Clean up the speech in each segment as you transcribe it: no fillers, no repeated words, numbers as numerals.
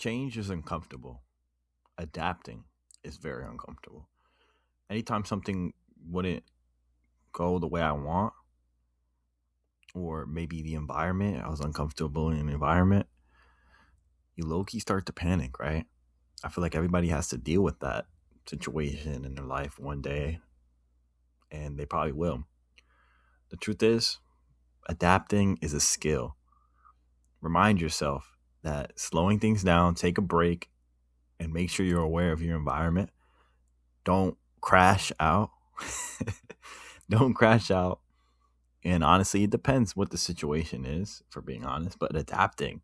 Change is uncomfortable. Adapting is very uncomfortable. Anytime something wouldn't go the way I want, or maybe the environment, I was uncomfortable in the environment, you low key start to panic, right? I feel like everybody has to deal with that situation in their life one day, and they probably will. The truth is, adapting is a skill. Remind yourself that slowing things down, take a break, and make sure you're aware of your environment. Don't crash out. Don't crash out. And honestly, it depends what the situation is, for being honest, but adapting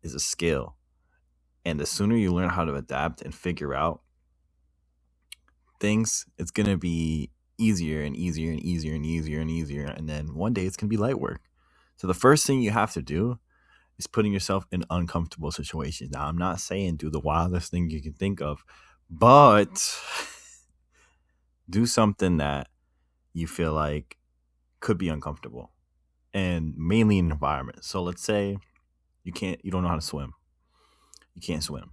is a skill. And the sooner you learn how to adapt and figure out things, it's going to be easier and easier and easier and easier and easier. And then one day it's going to be light work. So the first thing you have to do is putting yourself in uncomfortable situations. Now, I'm not saying do the wildest thing you can think of, but do something that you feel like could be uncomfortable, and mainly in environment. So let's say you don't know how to swim. You can't swim.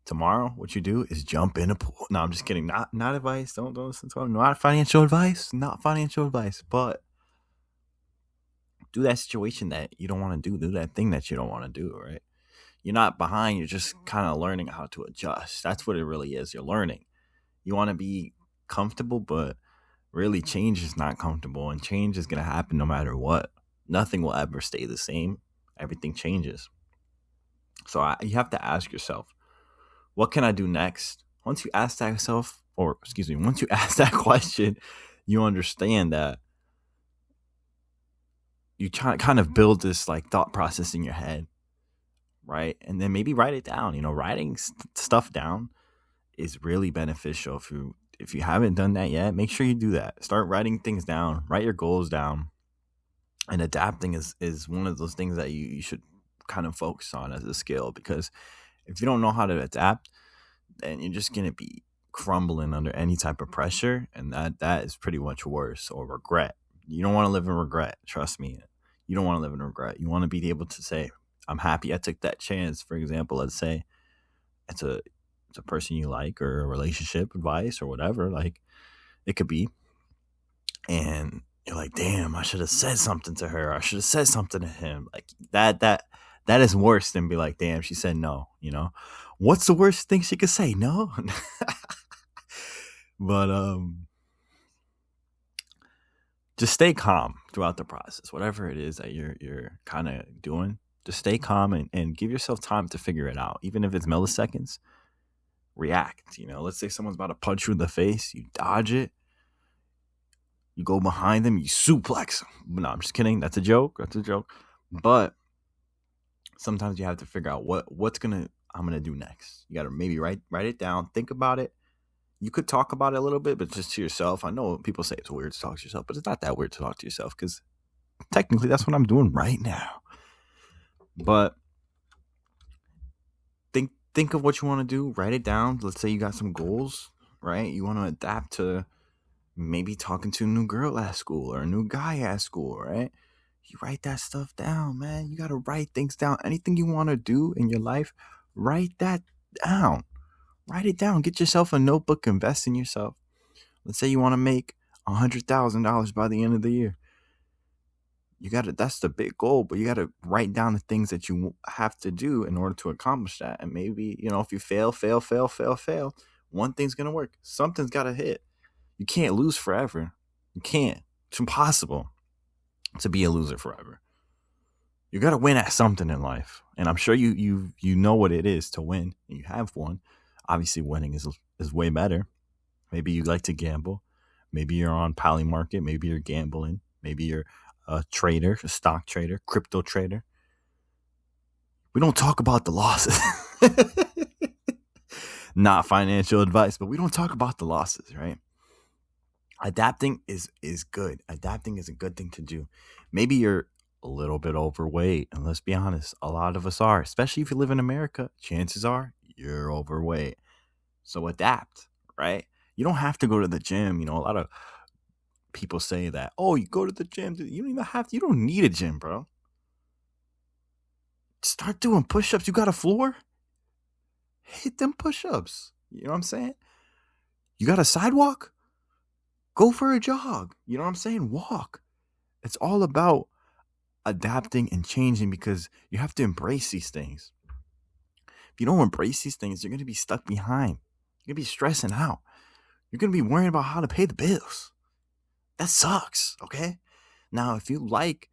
Tomorrow, what you do is jump in a pool. No, I'm just kidding. Not advice. Don't listen to him. Not financial advice. Not financial advice. But do that situation that you don't want to do. Do that thing that you don't want to do, right? You're not behind. You're just kind of learning how to adjust. That's what it really is. You're learning. You want to be comfortable, but really change is not comfortable, and change is going to happen no matter what. Nothing will ever stay the same. Everything changes. So you have to ask yourself, what can I do next? Once you ask that yourself, or excuse me, once you ask that question, you understand that you kind of build this like thought process in your head, right? And then maybe write it down. Writing stuff down is really beneficial. If you haven't done that yet, make sure you do that. Start writing things down. Write your goals down. And adapting is one of those things that you should kind of focus on as a skill, because if you don't know how to adapt, then you're just going to be crumbling under any type of pressure, and that is pretty much worse. Or regret. You don't want to live in regret. Trust me. You don't want to live in regret. You want to be able to say, I'm happy I took that chance. For example, let's say it's a person you like, or a relationship advice, or whatever, like it could be. And you're like, damn, I should have said something to her. I should have said something to him. Like that is worse than be like, damn, she said no. What's the worst thing she could say? No. But just stay calm throughout the process. Whatever it is that you're kind of doing, just stay calm, and give yourself time to figure it out. Even if it's milliseconds, react. Let's say someone's about to punch you in the face, you dodge it. You go behind them, you suplex them. No, I'm just kidding. That's a joke. But sometimes you have to figure out I'm gonna do next. You gotta maybe write it down, think about it. You could talk about it a little bit, but just to yourself. I know people say it's weird to talk to yourself, but it's not that weird to talk to yourself, because technically that's what I'm doing right now. But think of what you want to do. Write it down. Let's say you got some goals, right? You want to adapt to maybe talking to a new girl at school, or a new guy at school, right? You write that stuff down, man. You got to write things down. Anything you want to do in your life, write that down. Write it down. Get yourself a notebook. Invest in yourself. Let's say you want to make $100,000 by the end of the year. That's the big goal, but you got to write down the things that you have to do in order to accomplish that. And maybe, if you fail, one thing's going to work. Something's got to hit. You can't lose forever. You can't. It's impossible to be a loser forever. You got to win at something in life. And I'm sure you know what it is to win, and you have won. Obviously, winning is way better. Maybe you like to gamble. Maybe you're on Polymarket. Maybe you're gambling. Maybe you're a trader, a stock trader, crypto trader. We don't talk about the losses. Not financial advice, but we don't talk about the losses, right? Adapting is good. Adapting is a good thing to do. Maybe you're a little bit overweight, and let's be honest, a lot of us are, especially if you live in America. Chances are you're overweight. So adapt, right? You don't have to go to the gym. A lot of people say that, oh, you go to the gym. You don't need a gym, bro. Start doing push-ups. You got a floor? Hit them push-ups. You know what I'm saying? You got a sidewalk? Go for a jog. You know what I'm saying? Walk. It's all about adapting and changing because you have to embrace these things. If you don't embrace these things, you're going to be stuck behind. You're going to be stressing out. You're going to be worrying about how to pay the bills. That sucks, okay? Now, if you like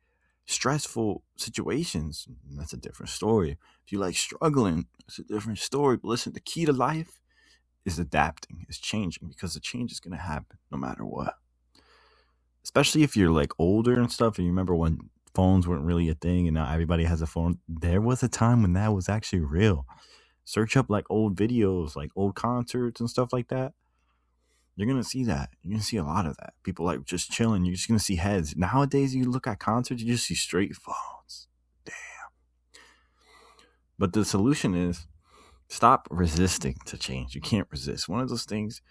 stressful situations, that's a different story. If you like struggling, it's a different story. But listen, the key to life is adapting, is changing, because the change is going to happen no matter what. Especially if you're like older and stuff, and you remember when phones weren't really a thing and now everybody has a phone. There was a time when that was actually real. Search up like old videos, like old concerts and stuff like that. You're going to see that. You're going to see a lot of that. People like just chilling. You're just going to see heads. Nowadays, you look at concerts, you just see straight phones. Damn. But the solution is stop resisting to change. You can't resist. One of those things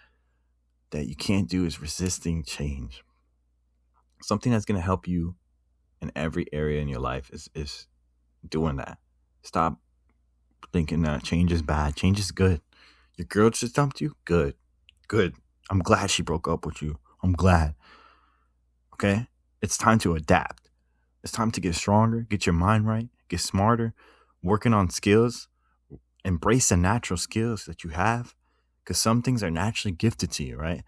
that you can't do is resisting change. Something that's going to help you in every area in your life is doing that. Stop thinking that change is bad. Change is good. Your girl just dumped you? Good. Good. I'm glad she broke up with you. I'm glad. Okay? It's time to adapt. It's time to get stronger, get your mind right, get smarter, working on skills, embrace the natural skills that you have, because some things are naturally gifted to you, right?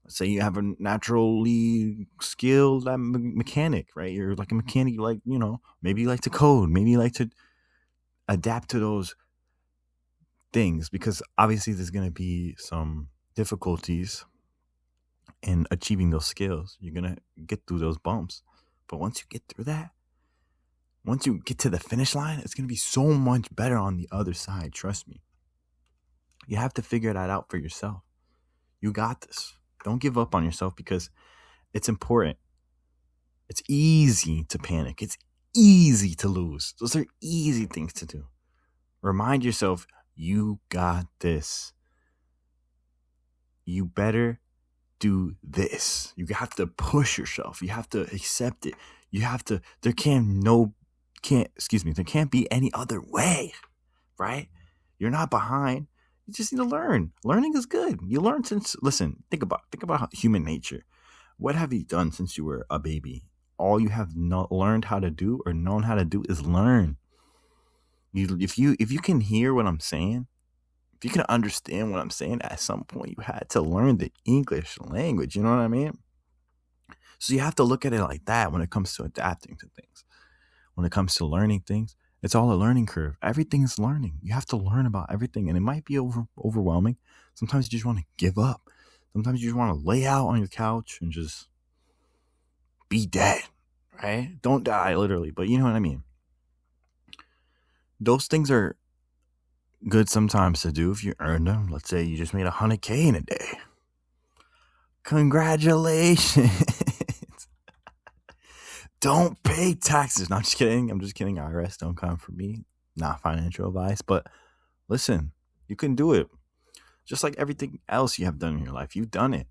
Let's say you have a naturally skilled mechanic, right? You're like a mechanic, you like, maybe you like to code, maybe you like to adapt to those things, because obviously there's going to be some difficulties in achieving those skills. You're going to get through those bumps. But once you get through that, once you get to the finish line, it's going to be so much better on the other side. Trust me. You have to figure that out for yourself. You got this. Don't give up on yourself, because it's important. It's easy to panic. It's easy to lose. Those are easy things to do. Remind yourself, you got this. You better do this. You have to push yourself. You have to accept it. You have to, there can't be any other way, right? You're not behind. You just need to learn. Learning is good. You learn listen, think about human nature. What have you done since you were a baby? All you have learned how to do or known how to do is learn. If you can hear what I'm saying, if you can understand what I'm saying, at some point you had to learn the English language. You know what I mean? So you have to look at it like that when it comes to adapting to things. When it comes to learning things, it's all a learning curve. Everything is learning. You have to learn about everything, and it might be overwhelming. Sometimes you just want to give up. Sometimes you just want to lay out on your couch and just be dead, right? Don't die, literally, but you know what I mean. Those things are good sometimes to do if you earn them. Let's say you just made $100K in a day. Congratulations. Don't pay taxes. No, I'm just kidding. IRS, don't come for me. Not financial advice. But listen, you can do it. Just like everything else you have done in your life. You've done it.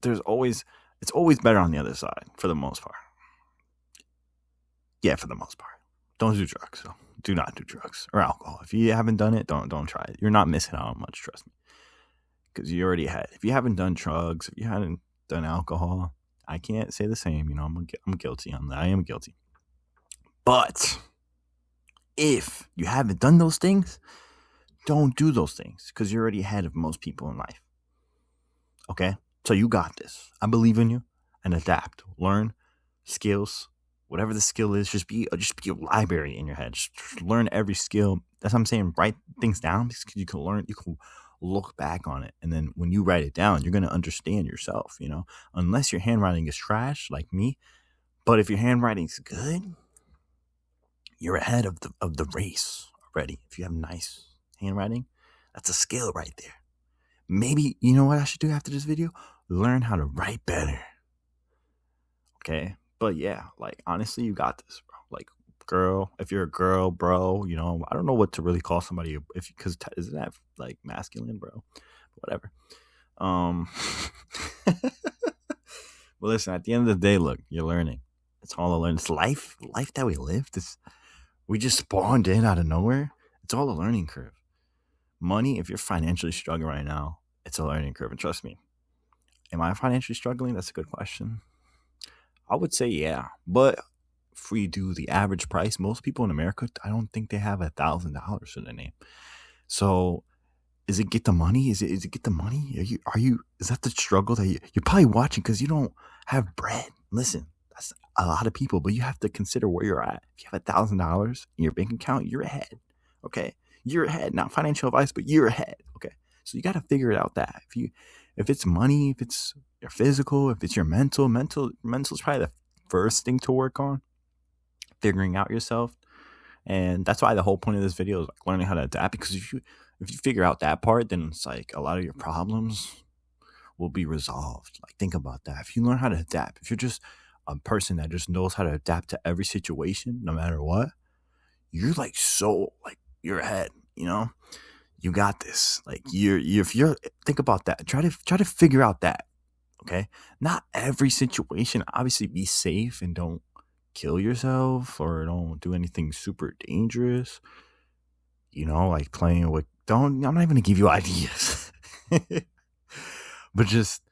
It's always better on the other side, for the most part. Yeah, for the most part. Don't do drugs. So do not do drugs or alcohol. If you haven't done it, don't try it. You're not missing out on much, trust me. Because you already had. If you haven't done drugs, if you haven't done alcohol, I can't say the same. I'm guilty on that. I am guilty. But if you haven't done those things, don't do those things, because you're already ahead of most people in life. Okay? So you got this. I believe in you. And adapt. Learn skills. Whatever the skill is, just be a library in your head. Just learn every skill. That's what I'm saying. Write things down, because you can learn. You can look back on it, and then when you write it down, you're going to understand yourself, unless your handwriting is trash like me. But if your handwriting's good, you're ahead of the race already. If you have nice handwriting, that's a skill right there. Maybe, you know what I should do after this video? Learn how to write better. Okay? But yeah, like, honestly, you got this, bro. Like, girl, if you're a girl, bro, I don't know what to really call somebody, because isn't that like masculine, bro? Whatever. But listen, at the end of the day, look, you're learning. It's all a learn. It's life that we live. We just spawned in out of nowhere. It's all a learning curve. Money, if you're financially struggling right now, it's a learning curve. And trust me, am I financially struggling? That's a good question. I would say yeah. But if we do the average price, most people in America, I don't think they have $1,000 to their name. So is it get the money? Is it get the money? Are you is that the struggle that you're probably watching because you don't have bread? Listen, that's a lot of people, but you have to consider where you're at. If you have $1,000 in your bank account, you're ahead. Okay. You're ahead. Not financial advice, but you're ahead. Okay. So you gotta figure it out that. If it's money, if it's your physical, if it's your mental is probably the first thing to work on. Figuring out yourself. And that's why the whole point of this video is like learning how to adapt. Because if you figure out that part, then it's like a lot of your problems will be resolved. Like think about that. If you learn how to adapt, if you're just a person that just knows how to adapt to every situation, no matter what, you're like so like you're ahead. You know, you got this. Like if you're think about that. Try to figure out that. Okay, not every situation. Obviously, be safe and don't kill yourself or don't do anything super dangerous. You know, like playing with. Don't. I'm not even gonna give you ideas, but just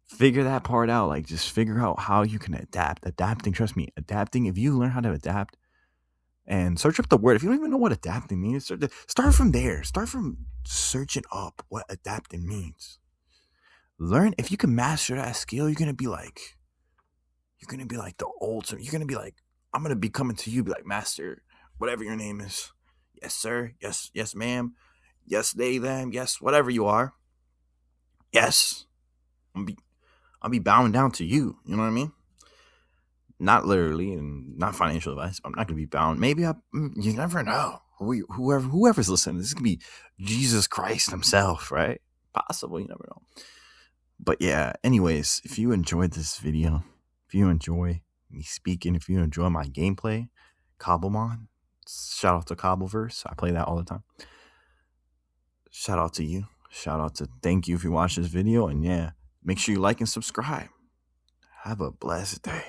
figure that part out. Like, just figure out how you can adapt. Adapting, trust me, adapting. If you learn how to adapt and search up the word, if you don't even know what adapting means, start from there. Start from searching up what adapting means. Learn if you can master that skill. You're gonna be like the ultimate. You're gonna be like, I'm gonna be coming to you, be like, master, whatever your name is. Yes, sir. Yes, ma'am. Yes, they, them. Yes, whatever you are. Yes, I'll be bowing down to you. You know what I mean? Not literally and not financial advice. I'm not gonna be bound. Maybe you never know. Whoever's listening, this could be Jesus Christ himself, right? Possible. You never know. But yeah, anyways, if you enjoyed this video, if you enjoy me speaking, if you enjoy my gameplay, Cobblemon, shout out to Cobbleverse. I play that all the time. Shout out to you. Shout out to thank you if you watched this video. And yeah, make sure you like and subscribe. Have a blessed day.